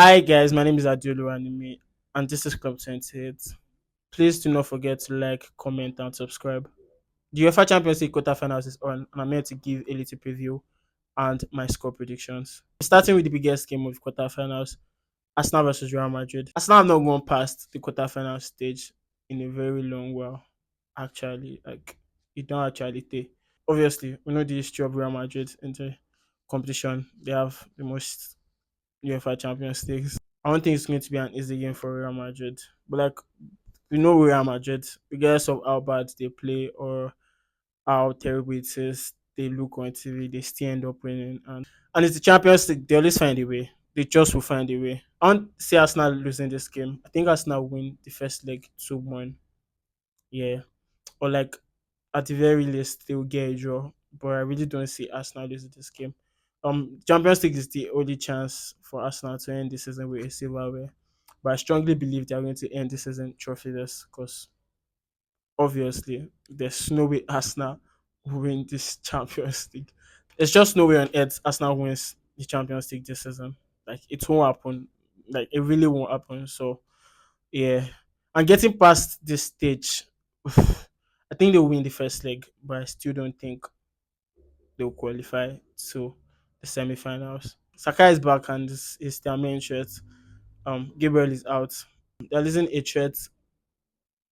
Hi guys, my name is Adiolu Anime and this is Club 28. Please do not forget to like, comment and subscribe. The UEFA Champions League Quarterfinals is on and I'm here to give a little preview and my score predictions. Starting with the biggest game of the quarterfinals, Arsenal versus Real Madrid. Arsenal have not gone past the quarterfinal stage in a very long while. Actually, like it don't actually take. Obviously, we know the history of Real Madrid in the competition. They have the most UEFA Champions League. I don't think it's going to be an easy game for Real Madrid. But like we know Real Madrid, regardless of how bad they play or how terrible it is, they look on TV, they still end up winning. And it's the Champions League, they always find a way. They just will find a way. I don't see Arsenal losing this game. I think Arsenal win the first leg 2-1. Yeah. Or like at the very least they will get a draw. But I really don't see Arsenal losing this game. Champions League is the only chance for Arsenal to end the season with a silverware. But I strongly believe they are going to end the season trophyless because obviously there's no way Arsenal will win this Champions League. There's just no way on earth Arsenal wins the Champions League this season. Like it won't happen. Like it really won't happen. So yeah. And getting past this stage, I think they'll win the first leg, but I still don't think they'll qualify to the semi-finals. Saka is back and is their main threat. Gabriel is out. There isn't a threat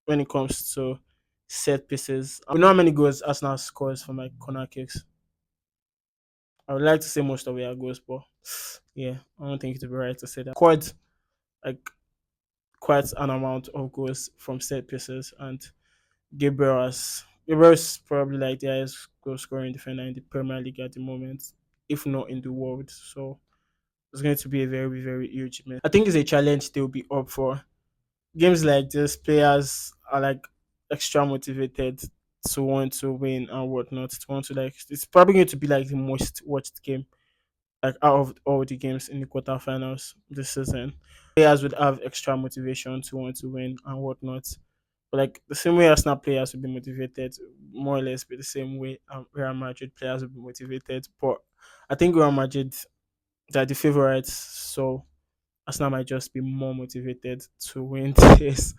when it comes to set pieces. We know how many goals Arsenal scores from like corner kicks. I would like to say most of their goals, but yeah, I don't think it would be right to say that. Like quite an amount of goals from set pieces, and Gabriel's probably like the highest goal scoring defender in the Premier League at the moment, if not in the world. So it's going to be a very, very huge match. I think it's a challenge they'll be up for. Games like this, players are like extra motivated to want to win and whatnot. To want to like, it's probably going to be like the most watched game, like out of all the games in the quarterfinals this season. Players would have extra motivation to want to win and whatnot. But like the same way Arsenal players will be motivated, more or less, be the same way Real Madrid players will be motivated. But I think Real Madrid they're the favorites, so Arsenal might just be more motivated to win this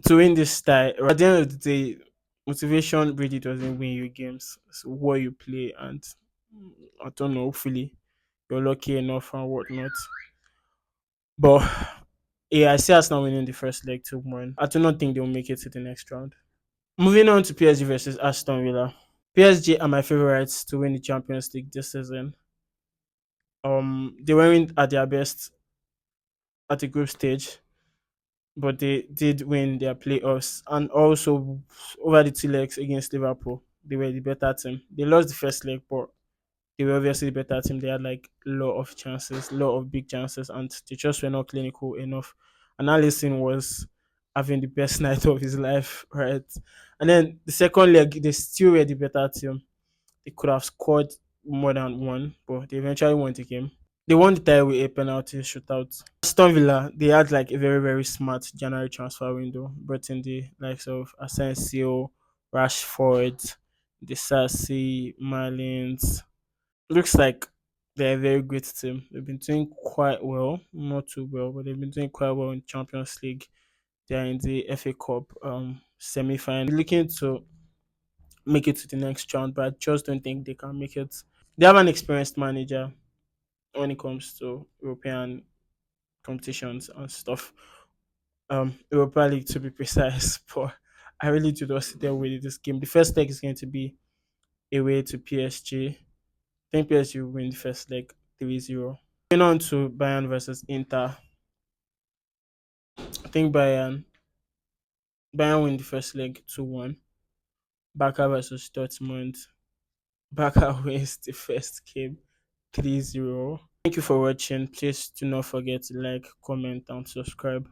to win this tie. At the end of the day, motivation really doesn't win you games. It's what you play, and I don't know. Hopefully, you're lucky enough and whatnot. But yeah, I see Arsenal winning the first leg 2-1. I do not think they'll make it to the next round. Moving on to PSG versus Aston Villa. PSG are my favorites to win the Champions League this season. They weren't at their best at the group stage, but they did win their playoffs and also over the two legs against Liverpool. They were the better team. They lost the first leg, but they were obviously the better team. They had like a lot of chances, a lot of big chances, and they just were not clinical enough. And Alisson was having the best night of his life, right? And then the second leg, they still were the better team. They could have scored more than one, but they eventually won the game. They won the tie with a penalty shootout. Aston Villa, they had like a very, very smart January transfer window, brought in the likes of Asensio, Rashford, Disasi, Marlins. Looks like they're a very great team. They've been doing quite well, not too well, but they've been doing quite well in Champions League. They're in the FA Cup semi final. Looking to make it to the next round, but I just don't think they can make it. They have an experienced manager when it comes to European competitions and stuff. Europa League to be precise, but I really do not see them winning this game. The first leg is going to be away to PSG. I think PSG will win the first leg 3-0. Going on to Bayern versus Inter. I think Bayern win the first leg 2-1. Barca versus Dortmund. Barca wins the first game 3-0. Thank you for watching. Please do not forget to like, comment, and subscribe.